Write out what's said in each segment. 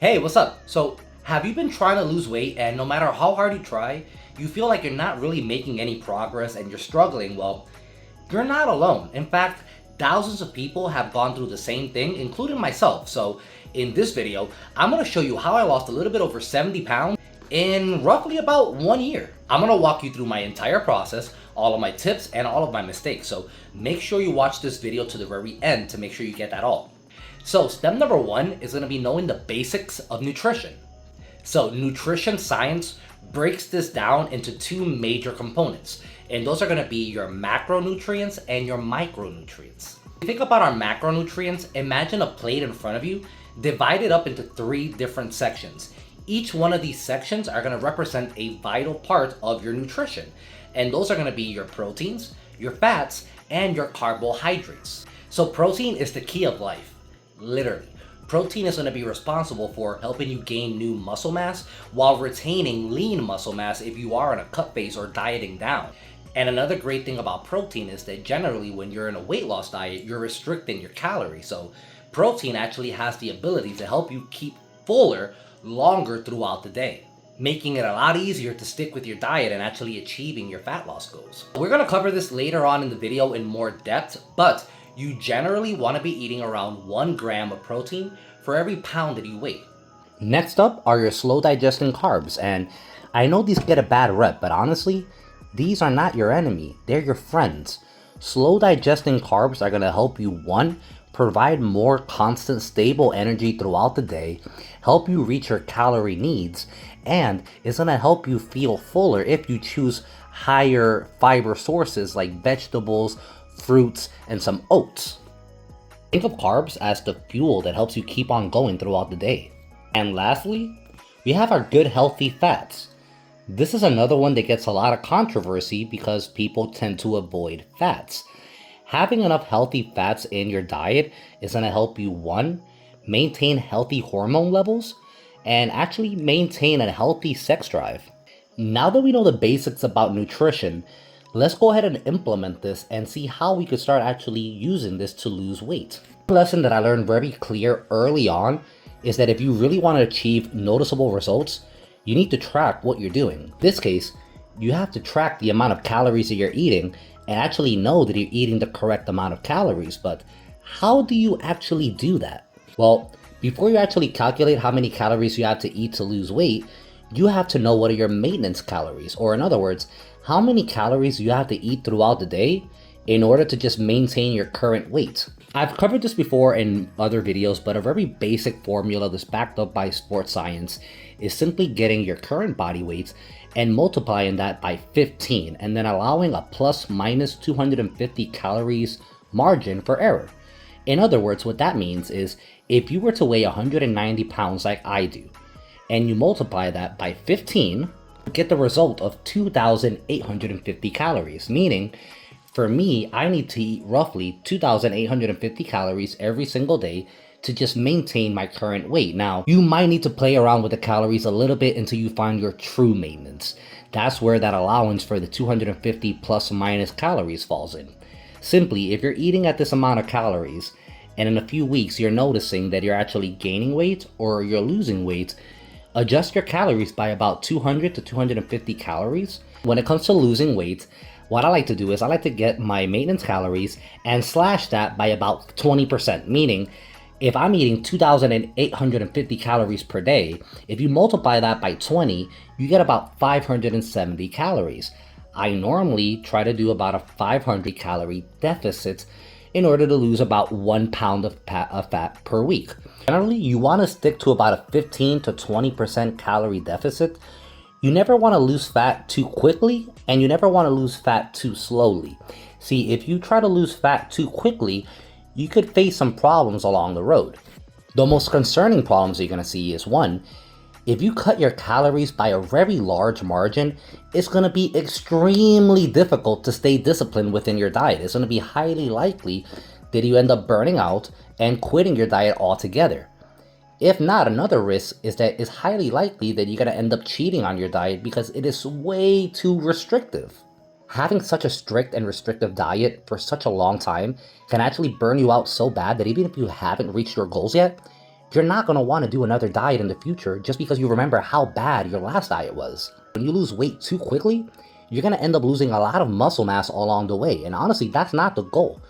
Hey, what's up? So, have you been trying to lose weight and no matter how hard you try, you feel like you're not really making any progress and you're struggling? Well, you're not alone. In fact, thousands of people have gone through the same thing, including myself. So, in this video, I'm gonna show you how I lost a little bit over 70 pounds in roughly about 1 year. I'm gonna walk you through my entire process, all of my tips, and all of my mistakes. So, make sure you watch this video to the very end to make sure you get that all. So step number one is going to be knowing the basics of nutrition. So nutrition science breaks this down into two major components, and those are going to be your macronutrients and your micronutrients. If you think about our macronutrients, imagine a plate in front of you divided up into three different sections. Each one of these sections are going to represent a vital part of your nutrition, and those are going to be your proteins, your fats, and your carbohydrates. So protein is the key of life. Literally. Protein is going to be responsible for helping you gain new muscle mass while retaining lean muscle mass if you are in a cut phase or dieting down. And another great thing about protein is that generally when you're in a weight loss diet, you're restricting your calories. So protein actually has the ability to help you keep fuller longer throughout the day, making it a lot easier to stick with your diet and actually achieving your fat loss goals. We're going to cover this later on in the video in more depth, but you generally want to be eating around 1 gram of protein for every pound that you weigh. Next up are your slow digesting carbs, and I know these get a bad rep, but honestly, these are not your enemy, they're your friends. Slow digesting carbs are going to help you, one, provide more constant stable energy throughout the day, help you reach your calorie needs, and it's going to help you feel fuller if you choose higher fiber sources like vegetables, fruits, and some oats. Think of carbs as the fuel that helps you keep on going throughout the day. And lastly, we have our good healthy fats. This is another one that gets a lot of controversy because people tend to avoid fats. Having enough healthy fats in your diet is going to help you, one, maintain healthy hormone levels, and actually maintain a healthy sex drive. Now that we know the basics about nutrition, let's go ahead and implement this and see how we could start actually using this to lose weight. One lesson that I learned very clear early on is that if you really want to achieve noticeable results, you need to track what you're doing. In this case, you have to track the amount of calories that you're eating and actually know that you're eating the correct amount of calories. But how do you actually do that? Well, before you actually calculate how many calories you have to eat to lose weight, you have to know what are your maintenance calories, or in other words, how many calories you have to eat throughout the day in order to just maintain your current weight. I've covered this before in other videos, but a very basic formula that's backed up by sports science is simply getting your current body weight and multiplying that by 15 and then allowing a plus minus 250 calories margin for error. In other words, what that means is if you were to weigh 190 pounds like I do, and you multiply that by 15, get the result of 2,850 calories, meaning for me, I need to eat roughly 2,850 calories every single day to just maintain my current weight. Now, you might need to play around with the calories a little bit until you find your true maintenance. That's where that allowance for the 250 plus minus calories falls in. Simply, if you're eating at this amount of calories, and in a few weeks you're noticing that you're actually gaining weight or you're losing weight, adjust your calories by about 200 to 250 calories. When it comes to losing weight, what I like to do is I like to get my maintenance calories and slash that by about 20%, meaning if I'm eating 2,850 calories per day, if you multiply that by 20, you get about 570 calories. I normally try to do about a 500 calorie deficit in order to lose about 1 pound of fat per week. Generally, you want to stick to about a 15 to 20% calorie deficit. You never want to lose fat too quickly, and you never want to lose fat too slowly. See, if you try to lose fat too quickly, you could face some problems along the road. The most concerning problems you're going to see is, one, if you cut your calories by a very large margin, it's going to be extremely difficult to stay disciplined within your diet. It's going to be highly likely that you end up burning out and quitting your diet altogether. If not, another risk is that it's highly likely that you're going to end up cheating on your diet because it is way too restrictive. Having such a strict and restrictive diet for such a long time can actually burn you out so bad that even if you haven't reached your goals yet, you're not going to want to do another diet in the future just because you remember how bad your last diet was. When you lose weight too quickly, you're going to end up losing a lot of muscle mass along the way. And honestly, that's not the goal.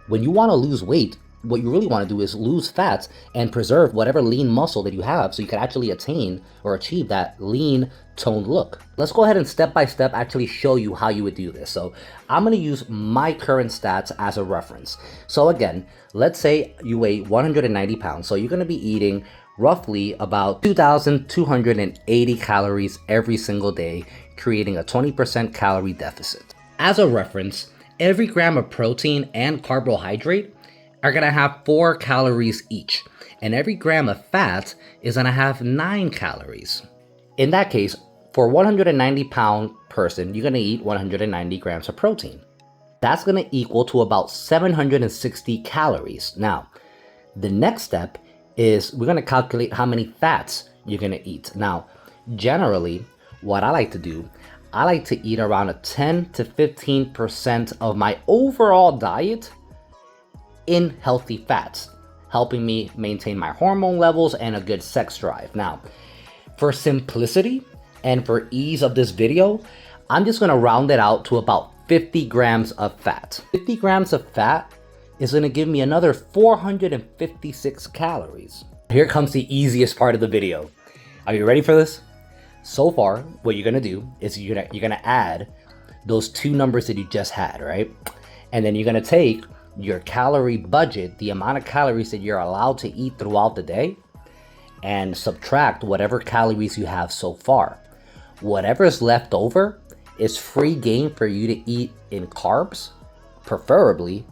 When you want to lose weight, what you really want to do is lose fat and preserve whatever lean muscle that you have so you can actually attain or achieve that lean toned look. Let's go ahead and step by step actually show you how you would do this. So I'm going to use my current stats as a reference. So again, let's say you weigh 190 pounds. So you're going to be eating roughly about 2,280 calories every single day, creating a 20% calorie deficit. As a reference, every gram of protein and carbohydrate are going to have 4 calories each, and every gram of fat is going to have 9 calories. In that case, for a 190-pound person, you're going to eat 190 grams of protein. That's going to equal to about 760 calories. Now, the next step is we're going to calculate how many fats you're going to eat. Now, generally, what I like to do, I like to eat around a 10 to 15% of my overall diet in healthy fats, helping me maintain my hormone levels and a good sex drive. Now, for simplicity and for ease of this video, I'm just gonna round it out to about 50 grams of fat. 50 grams of fat is gonna give me another 456 calories. Here comes the easiest part of the video. Are you ready for this? So far, what you're gonna do is you're gonna add those two numbers that you just had, right? And then you're gonna take your calorie budget, the amount of calories that you're allowed to eat throughout the day, and subtract whatever calories you have so far. Whatever is left over is free game for you to eat in carbs, preferably,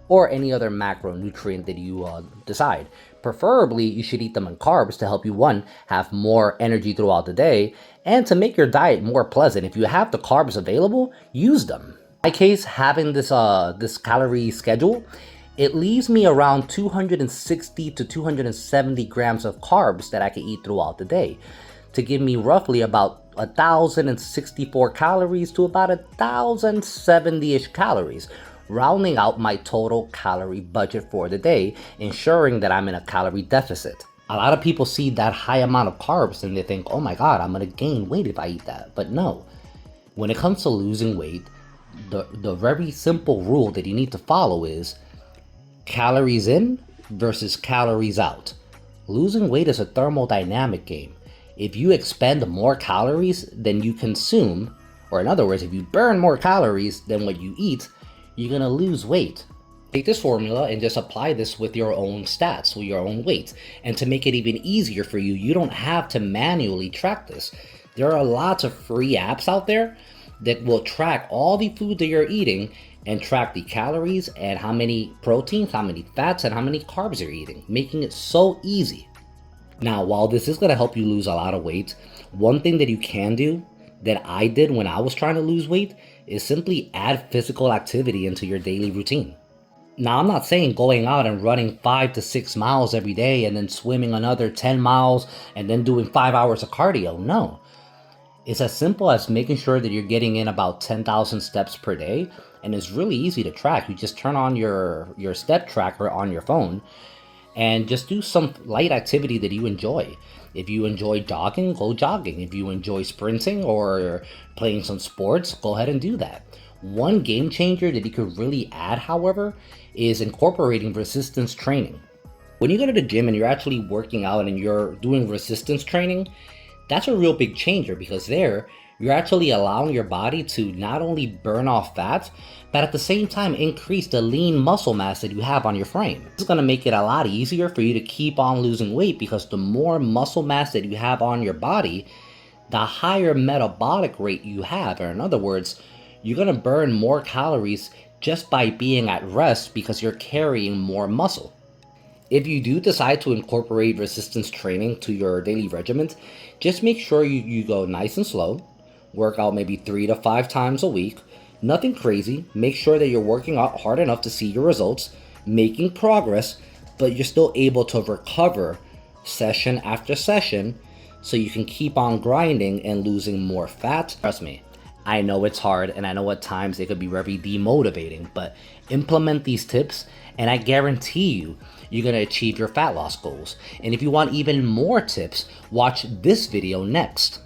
or any other macronutrient that you decide. Preferably, you should eat them in carbs to help you, one, have more energy throughout the day, and to make your diet more pleasant. If you have the carbs available, use them. In my case, having this calorie schedule, it leaves me around 260 to 270 grams of carbs that I can eat throughout the day to give me roughly about 1,064 calories to about 1,070-ish calories, rounding out my total calorie budget for the day, ensuring that I'm in a calorie deficit. A lot of people see that high amount of carbs and they think, oh my God, I'm gonna gain weight if I eat that. But no, when it comes to losing weight, the very simple rule that you need to follow is calories in versus calories out. Losing weight is a thermodynamic game. If you expend more calories than you consume, or in other words, if you burn more calories than what you eat, you're gonna lose weight. Take this formula and just apply this with your own stats, with your own weight. And to make it even easier for you, you don't have to manually track this. There are lots of free apps out there that will track all the food that you're eating and track the calories and how many proteins, how many fats, and how many carbs you're eating, making it so easy. Now, while this is gonna help you lose a lot of weight, one thing that you can do that I did when I was trying to lose weight is simply add physical activity into your daily routine. Now, I'm not saying going out and running 5 to 6 miles every day and then swimming another 10 miles and then doing 5 hours of cardio. No. It's as simple as making sure that you're getting in about 10,000 steps per day, and it's really easy to track. You just turn on your step tracker on your phone and just do some light activity that you enjoy. If you enjoy jogging, go jogging. If you enjoy sprinting or playing some sports, go ahead and do that. One game changer that you could really add, however, is incorporating resistance training. When you go to the gym and you're actually working out and you're doing resistance training, that's a real big changer, because there you're actually allowing your body to not only burn off fat, but at the same time increase the lean muscle mass that you have on your frame. This is going to make it a lot easier for you to keep on losing weight, because the more muscle mass that you have on your body, the higher metabolic rate you have. Or in other words, you're going to burn more calories just by being at rest because you're carrying more muscle. If you do decide to incorporate resistance training to your daily regimen, just make sure you go nice and slow, work out maybe 3 to 5 times a week, nothing crazy. Make sure that you're working out hard enough to see your results, making progress, but you're still able to recover session after session so you can keep on grinding and losing more fat. Trust me, I know it's hard and I know at times it could be very demotivating, but implement these tips and I guarantee you, you're going to achieve your fat loss goals. And if you want even more tips, watch this video next.